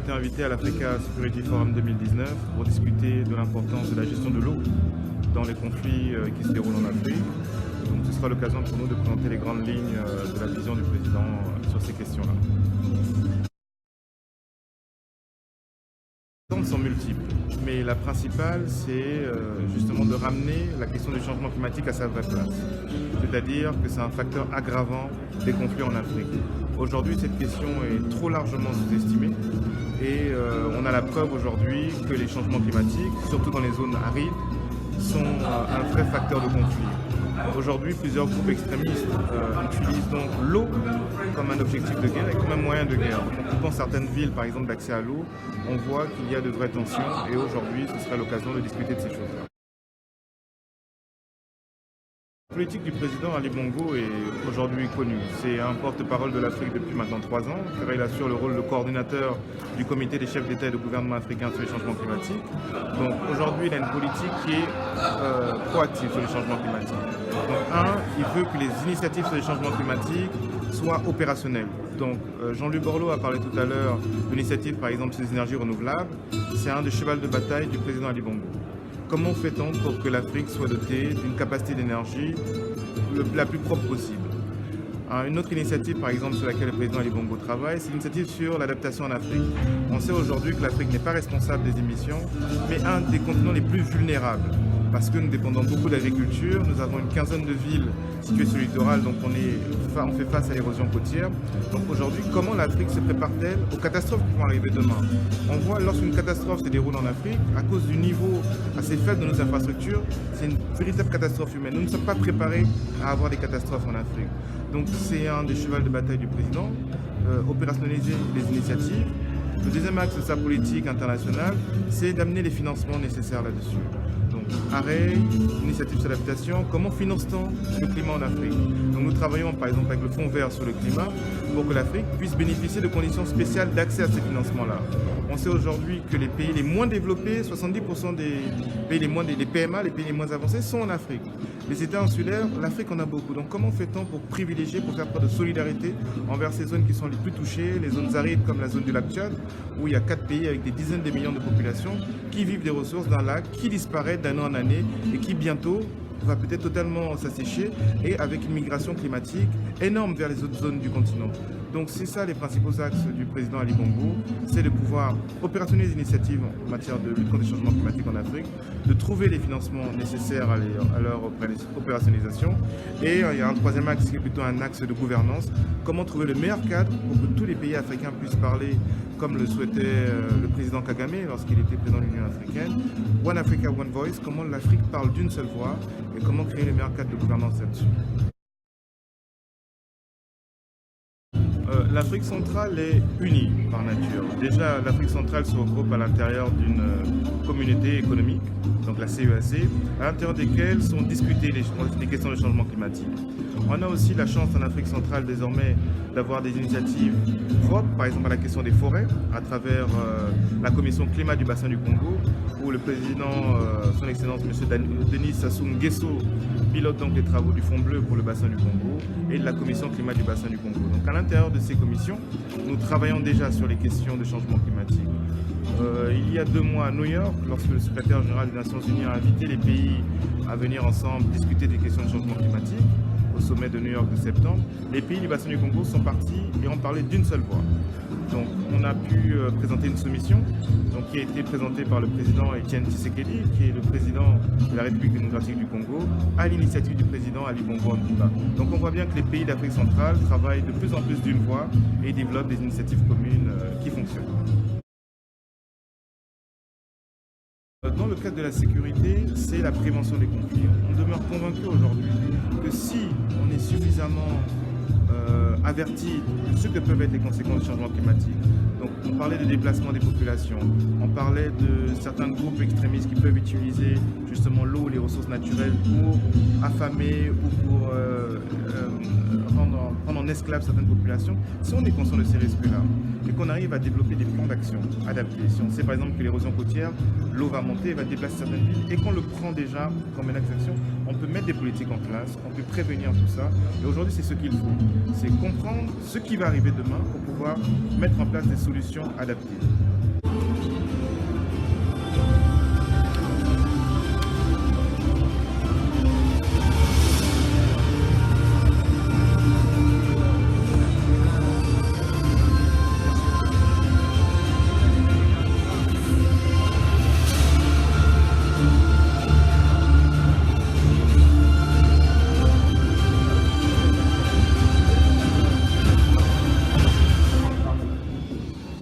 été invités à l'Africa Security Forum 2019 pour discuter de l'importance de la gestion de l'eau dans les conflits qui se déroulent en Afrique. Donc ce sera l'occasion pour nous de présenter les grandes lignes de la vision du président sur ces questions-là. Les attentes sont multiples, mais la principale, c'est justement de ramener la question du changement climatique à sa vraie place. C'est-à-dire que c'est un facteur aggravant des conflits en Afrique. Aujourd'hui, cette question est trop largement sous-estimée et on a la preuve aujourd'hui que les changements climatiques, surtout dans les zones arides, sont un vrai facteur de conflit. Aujourd'hui, plusieurs groupes extrémistes utilisent donc l'eau comme un objectif de guerre et comme un moyen de guerre. Donc, en coupant certaines villes, par exemple, d'accès à l'eau, on voit qu'il y a de vraies tensions et aujourd'hui, ce sera l'occasion de discuter de ces choses-là. La politique du président Ali Bongo est aujourd'hui connue. C'est un porte-parole de l'Afrique depuis maintenant 3 ans, car il assure le rôle de coordinateur du comité des chefs d'État et de gouvernement africains sur les changements climatiques. Donc aujourd'hui, il a une politique qui est proactive sur les changements climatiques. Donc il veut que les initiatives sur les changements climatiques soient opérationnelles. Donc Jean-Luc Borloo a parlé tout à l'heure de l'initiative par exemple sur les énergies renouvelables. C'est un des chevals de bataille du président Ali Bongo. Comment fait-on pour que l'Afrique soit dotée d'une capacité d'énergie la plus propre possible? Une autre initiative, par exemple, sur laquelle le président Ali Bongo travaille, c'est l'initiative sur l'adaptation en Afrique. On sait aujourd'hui que l'Afrique n'est pas responsable des émissions, mais un des continents les plus vulnérables. Parce que nous dépendons beaucoup d'agriculture, nous avons une quinzaine de villes situées sur le littoral, donc on fait face à l'érosion côtière. Donc aujourd'hui, comment l'Afrique se prépare-t-elle aux catastrophes qui vont arriver demain? On voit lorsqu'une catastrophe se déroule en Afrique, à cause du niveau assez faible de nos infrastructures, c'est une véritable catastrophe humaine. Nous ne sommes pas préparés à avoir des catastrophes en Afrique. Donc c'est un des chevals de bataille du président, opérationnaliser les initiatives. Le deuxième axe de sa politique internationale, c'est d'amener les financements nécessaires là-dessus. Donc, arrêt, initiative sur l'adaptation, comment finance-t-on le climat en Afrique? Donc, nous travaillons par exemple avec le Fonds vert sur le climat pour que l'Afrique puisse bénéficier de conditions spéciales d'accès à ces financements-là. On sait aujourd'hui que les pays les moins développés, 70% des pays les PMA, les pays les moins avancés, sont en Afrique. Les États insulaires, l'Afrique en a beaucoup. Donc comment fait-on pour privilégier, pour faire preuve de solidarité envers ces zones qui sont les plus touchées, les zones arides comme la zone du lac Tchad, où il y a 4 pays avec des dizaines de millions de populations qui vivent des ressources d'un lac qui disparaît d'année en année et qui bientôt va peut-être totalement s'assécher et avec une migration climatique énorme vers les autres zones du continent. Donc c'est ça les principaux axes du président Ali Bongo, c'est de pouvoir opérationnaliser les initiatives en matière de lutte contre les changements climatiques en Afrique, de trouver les financements nécessaires à leur opérationnalisation. Et il y a un troisième axe qui est plutôt un axe de gouvernance, comment trouver le meilleur cadre pour que tous les pays africains puissent parler comme le souhaitait le président Kagame lorsqu'il était président de l'Union africaine. One Africa, One Voice, comment l'Afrique parle d'une seule voix et comment créer le meilleur cadre de gouvernance là-dessus. L'Afrique centrale est unie par nature. Déjà, l'Afrique centrale se regroupe à l'intérieur d'une communauté économique, donc la CEAC, à l'intérieur desquelles sont discutées les questions de changement climatique. On a aussi la chance en Afrique centrale désormais d'avoir des initiatives propres, par exemple à la question des forêts, à travers la commission climat du bassin du Congo, où le président, son excellence M. Denis Sassou Nguesso, pilote donc les travaux du Fonds bleu pour le bassin du Congo et de la commission climat du bassin du Congo. Donc à l'intérieur de ces commissions, nous travaillons déjà sur les questions de changement climatique. Il y a 2 mois à New York, lorsque le secrétaire général des Nations Unies a invité les pays à venir ensemble discuter des questions de changement climatique, au sommet de New York de septembre, les pays du bassin du Congo sont partis et ont parlé d'une seule voix. Donc on a pu présenter une soumission qui a été présentée par le président Etienne Tshisekedi, qui est le président de la République démocratique du Congo, à l'initiative du président Ali Bongo Ondimba. Donc on voit bien que les pays d'Afrique centrale travaillent de plus en plus d'une voix et développent des initiatives communes qui fonctionnent. Dans le cadre de la sécurité, c'est la prévention des conflits. On demeure convaincu aujourd'hui que si on est suffisamment averti de ce que peuvent être les conséquences du changement climatique, donc on parlait de déplacement des populations, on parlait de certains groupes extrémistes qui peuvent utiliser justement l'eau, les ressources naturelles pour affamer ou pour prendre en esclave certaines populations. Si on est conscient de ces risques-là et qu'on arrive à développer des plans d'action adaptés, si on sait par exemple que l'érosion côtière, l'eau va monter et va déplacer certaines villes et qu'on le prend déjà comme une action, on peut mettre des politiques en place, on peut prévenir tout ça. Et aujourd'hui, c'est ce qu'il faut, c'est comprendre ce qui va arriver demain pour pouvoir mettre en place des solutions adaptées.